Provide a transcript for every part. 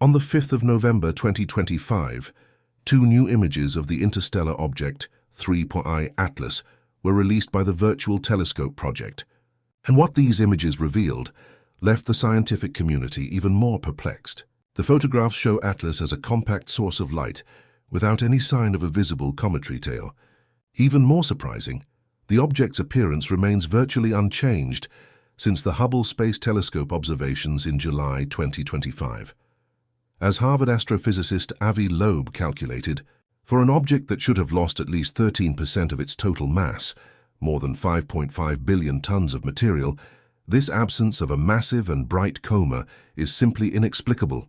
On the 5th of November 2025, two new images of the interstellar object 3.I Atlas were released by the Virtual Telescope Project. And what these images revealed left the scientific community even more perplexed. The photographs show Atlas as a compact source of light without any sign of a visible cometary tail. Even more surprising, the object's appearance remains virtually unchanged since the Hubble Space Telescope observations in July 2025. As Harvard astrophysicist Avi Loeb calculated, for an object that should have lost at least 13% of its total mass, more than 5.5 billion tons of material, this absence of a massive and bright coma is simply inexplicable.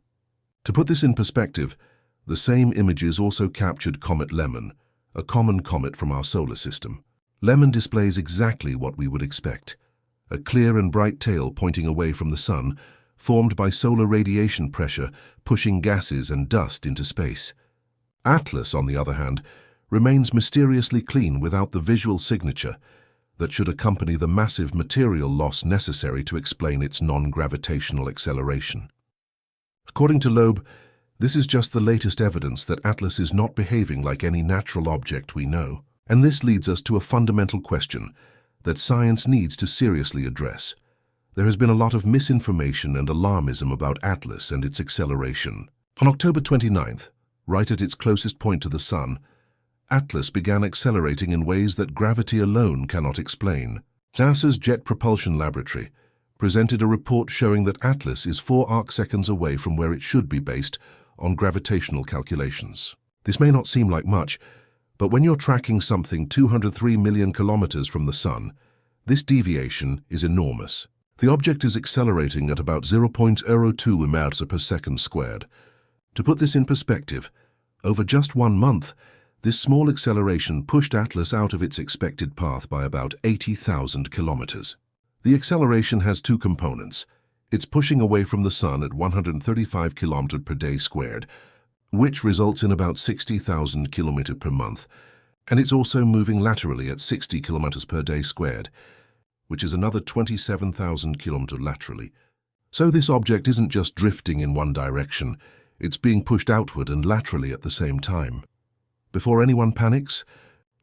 To put this in perspective, the same images also captured Comet Lemon, a common comet from our solar system. Lemon displays exactly what we would expect: a clear and bright tail pointing away from the sun, formed by solar radiation pressure pushing gases and dust into space. Atlas, on the other hand, remains mysteriously clean without the visual signature that should accompany the massive material loss necessary to explain its non-gravitational acceleration. According to Loeb, this is just the latest evidence that Atlas is not behaving like any natural object we know. And this leads us to a fundamental question that science needs to seriously address. There has been a lot of misinformation and alarmism about Atlas and its acceleration. On October 29th, right at its closest point to the Sun, Atlas began accelerating in ways that gravity alone cannot explain. NASA's Jet Propulsion Laboratory presented a report showing that Atlas is 4 arcseconds away from where it should be based on gravitational calculations. This may not seem like much, but when you're tracking something 203 million kilometers from the Sun, this deviation is enormous. The object is accelerating at about 0.02 meters per second squared. To put this in perspective, over just 1 month, this small acceleration pushed Atlas out of its expected path by about 80,000 kilometers. The acceleration has two components. It's pushing away from the Sun at 135 kilometers per day squared, which results in about 60,000 kilometers per month, and it's also moving laterally at 60 kilometers per day squared, which is another 27,000 kilometers laterally. So this object isn't just drifting in one direction, it's being pushed outward and laterally at the same time. Before anyone panics,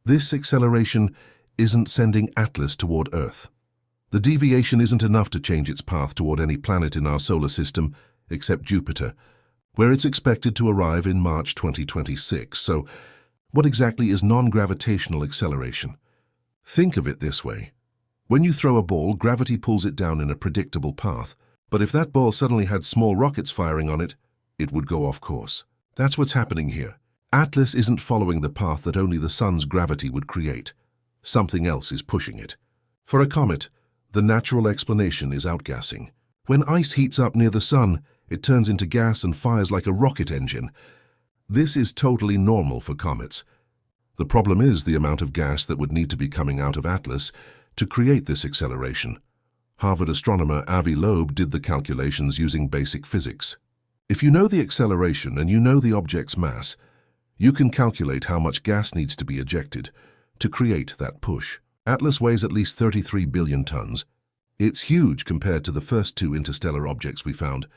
this acceleration isn't sending Atlas toward Earth. The deviation isn't enough to change its path toward any planet in our solar system, except Jupiter, where it's expected to arrive in March 2026. So, what exactly is non-gravitational acceleration? Think of it this way. When you throw a ball, gravity pulls it down in a predictable path. But if that ball suddenly had small rockets firing on it, it would go off course. That's what's happening here. Atlas isn't following the path that only the Sun's gravity would create. Something else is pushing it. For a comet, the natural explanation is outgassing. When ice heats up near the Sun, it turns into gas and fires like a rocket engine. This is totally normal for comets. The problem is the amount of gas that would need to be coming out of Atlas to create this acceleration. Harvard astronomer Avi Loeb did the calculations using basic physics. If you know the acceleration and you know the object's mass, you can calculate how much gas needs to be ejected to create that push. Atlas weighs at least 33 billion tons. It's huge compared to the first two interstellar objects we found,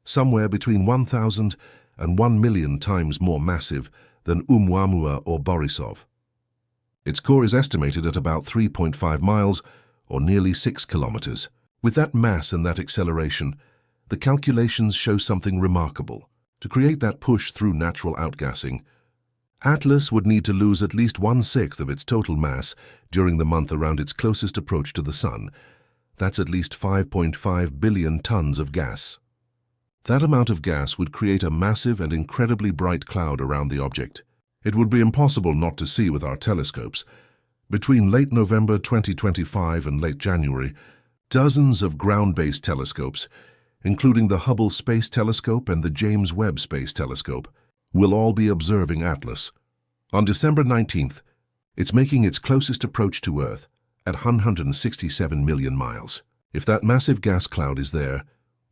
somewhere between 1,000 and 1 million times more massive than Oumuamua or Borisov. Its core is estimated at about 3.5 miles, or nearly 6 kilometers. With that mass and that acceleration, the calculations show something remarkable. To create that push through natural outgassing, Atlas would need to lose at least 1/6 of its total mass during the month around its closest approach to the Sun. That's at least 5.5 billion tons of gas. That amount of gas would create a massive and incredibly bright cloud around the object. It would be impossible not to see with our telescopes. Between late November 2025 and late January, dozens of ground-based telescopes, including the Hubble Space Telescope and the James Webb Space Telescope, will all be observing Atlas. On December 19th, it's making its closest approach to Earth at 167 million miles. If that massive gas cloud is there,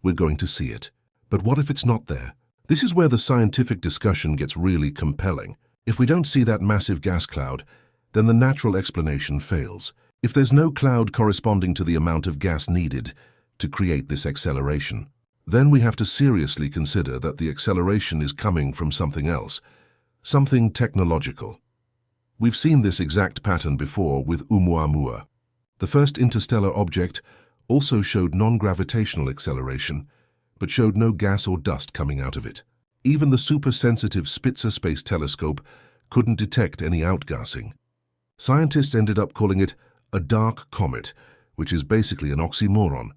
we're going to see it. But what if it's not there? This is where the scientific discussion gets really compelling. If we don't see that massive gas cloud, then the natural explanation fails. If there's no cloud corresponding to the amount of gas needed to create this acceleration, then we have to seriously consider that the acceleration is coming from something else, something technological. We've seen this exact pattern before with Oumuamua. The first interstellar object also showed non-gravitational acceleration, but showed no gas or dust coming out of it. Even the super-sensitive Spitzer Space Telescope couldn't detect any outgassing. Scientists ended up calling it a dark comet, which is basically an oxymoron.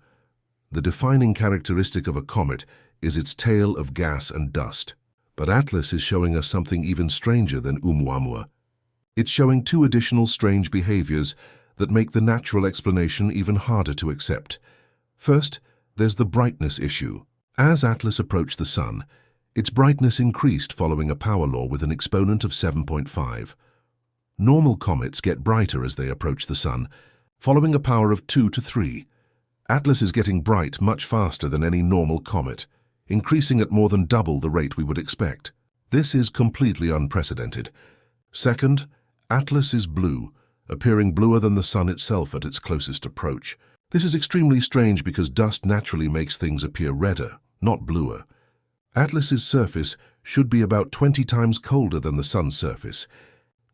The defining characteristic of a comet is its tail of gas and dust. But Atlas is showing us something even stranger than Oumuamua. It's showing two additional strange behaviors that make the natural explanation even harder to accept. First, there's the brightness issue. As Atlas approached the Sun, its brightness increased following a power law with an exponent of 7.5. Normal comets get brighter as they approach the Sun, following a power of 2 to 3. Atlas is getting bright much faster than any normal comet, increasing at more than double the rate we would expect. This is completely unprecedented. Second, Atlas is blue, appearing bluer than the Sun itself at its closest approach. This is extremely strange because dust naturally makes things appear redder, not bluer. Atlas's surface should be about 20 times colder than the Sun's surface.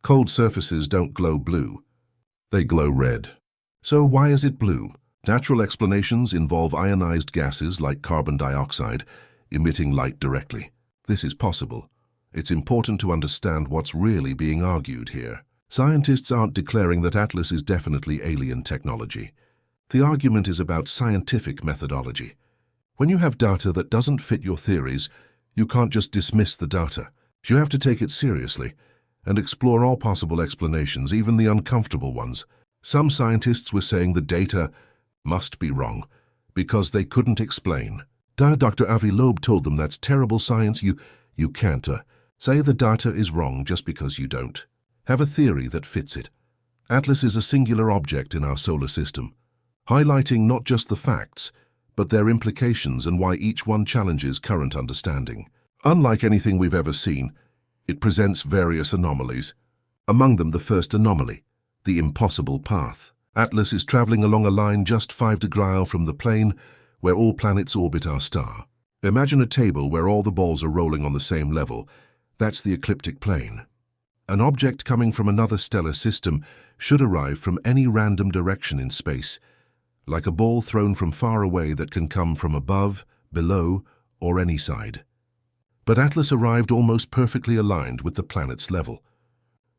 Cold surfaces don't glow blue. They glow red. So why is it blue? Natural explanations involve ionized gases like carbon dioxide emitting light directly. This is possible. It's important to understand what's really being argued here. Scientists aren't declaring that Atlas is definitely alien technology. The argument is about scientific methodology. When you have data that doesn't fit your theories, you can't just dismiss the data. You have to take it seriously and explore all possible explanations, even the uncomfortable ones. Some scientists were saying the data must be wrong because they couldn't explain. Dr. Avi Loeb told them that's terrible science. You can't say the data is wrong just because you don't have a theory that fits it. Atlas is a singular object in our solar system, highlighting not just the facts, but their implications and why each one challenges current understanding. Unlike anything we've ever seen, it presents various anomalies. Among them, the first anomaly, the impossible path. Atlas is traveling along a line just 5 degrees from the plane where all planets orbit our star. Imagine a table where all the balls are rolling on the same level. That's the ecliptic plane. An object coming from another stellar system should arrive from any random direction in space, like a ball thrown from far away that can come from above, below, or any side. But Atlas arrived almost perfectly aligned with the planet's level.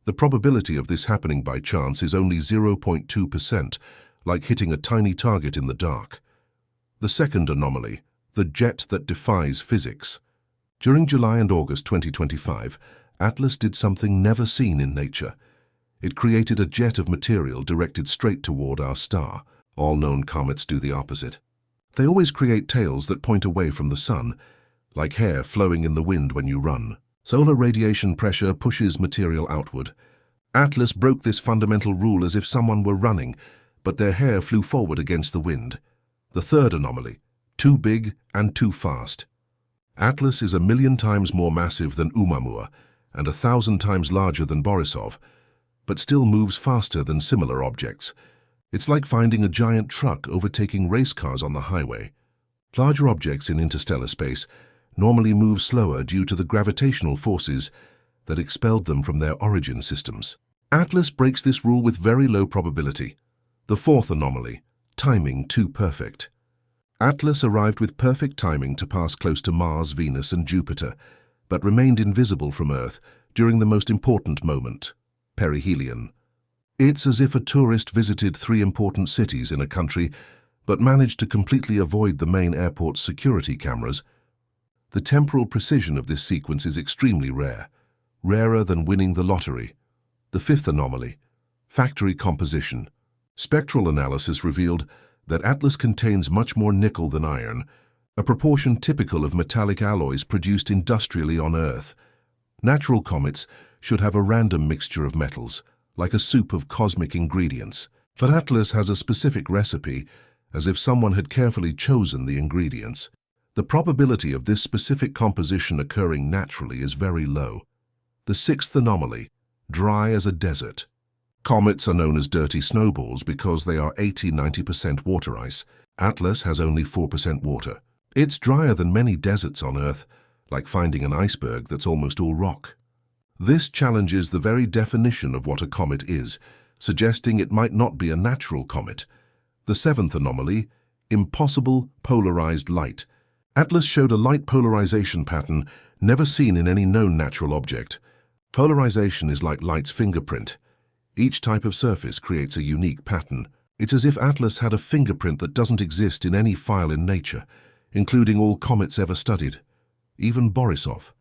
The probability of this happening by chance is only 0.2%, like hitting a tiny target in the dark. The second anomaly, the jet that defies physics. During July and August 2025, Atlas did something never seen in nature. It created a jet of material directed straight toward our star. All known comets do the opposite. They always create tails that point away from the Sun, like hair flowing in the wind when you run. Solar radiation pressure pushes material outward. Atlas broke this fundamental rule as if someone were running, but their hair flew forward against the wind. The third anomaly, too big and too fast. Atlas is 1,000,000 times more massive than Oumuamua and 1,000 times larger than Borisov, but still moves faster than similar objects. It's like finding a giant truck overtaking race cars on the highway. Larger objects in interstellar space normally move slower due to the gravitational forces that expelled them from their origin systems. Atlas breaks this rule with very low probability. The fourth anomaly, timing too perfect. Atlas arrived with perfect timing to pass close to Mars, Venus, and Jupiter, but remained invisible from Earth during the most important moment, perihelion. It's as if a tourist visited 3 important cities in a country, but managed to completely avoid the main airport's security cameras. The temporal precision of this sequence is extremely rare, rarer than winning the lottery. The fifth anomaly, factory composition. Spectral analysis revealed that Atlas contains much more nickel than iron, a proportion typical of metallic alloys produced industrially on Earth. Natural comets should have a random mixture of metals, like a soup of cosmic ingredients. But Atlas has a specific recipe, as if someone had carefully chosen the ingredients. The probability of this specific composition occurring naturally is very low. The sixth anomaly, dry as a desert. Comets are known as dirty snowballs because they are 80–90% water ice. Atlas has only 4% water. It's drier than many deserts on Earth, like finding an iceberg that's almost all rock. This challenges the very definition of what a comet is, suggesting it might not be a natural comet. The seventh anomaly, impossible polarized light. Atlas showed a light polarization pattern never seen in any known natural object. Polarization is like light's fingerprint. Each type of surface creates a unique pattern. It's as if Atlas had a fingerprint that doesn't exist in any file in nature, including all comets ever studied, even Borisov.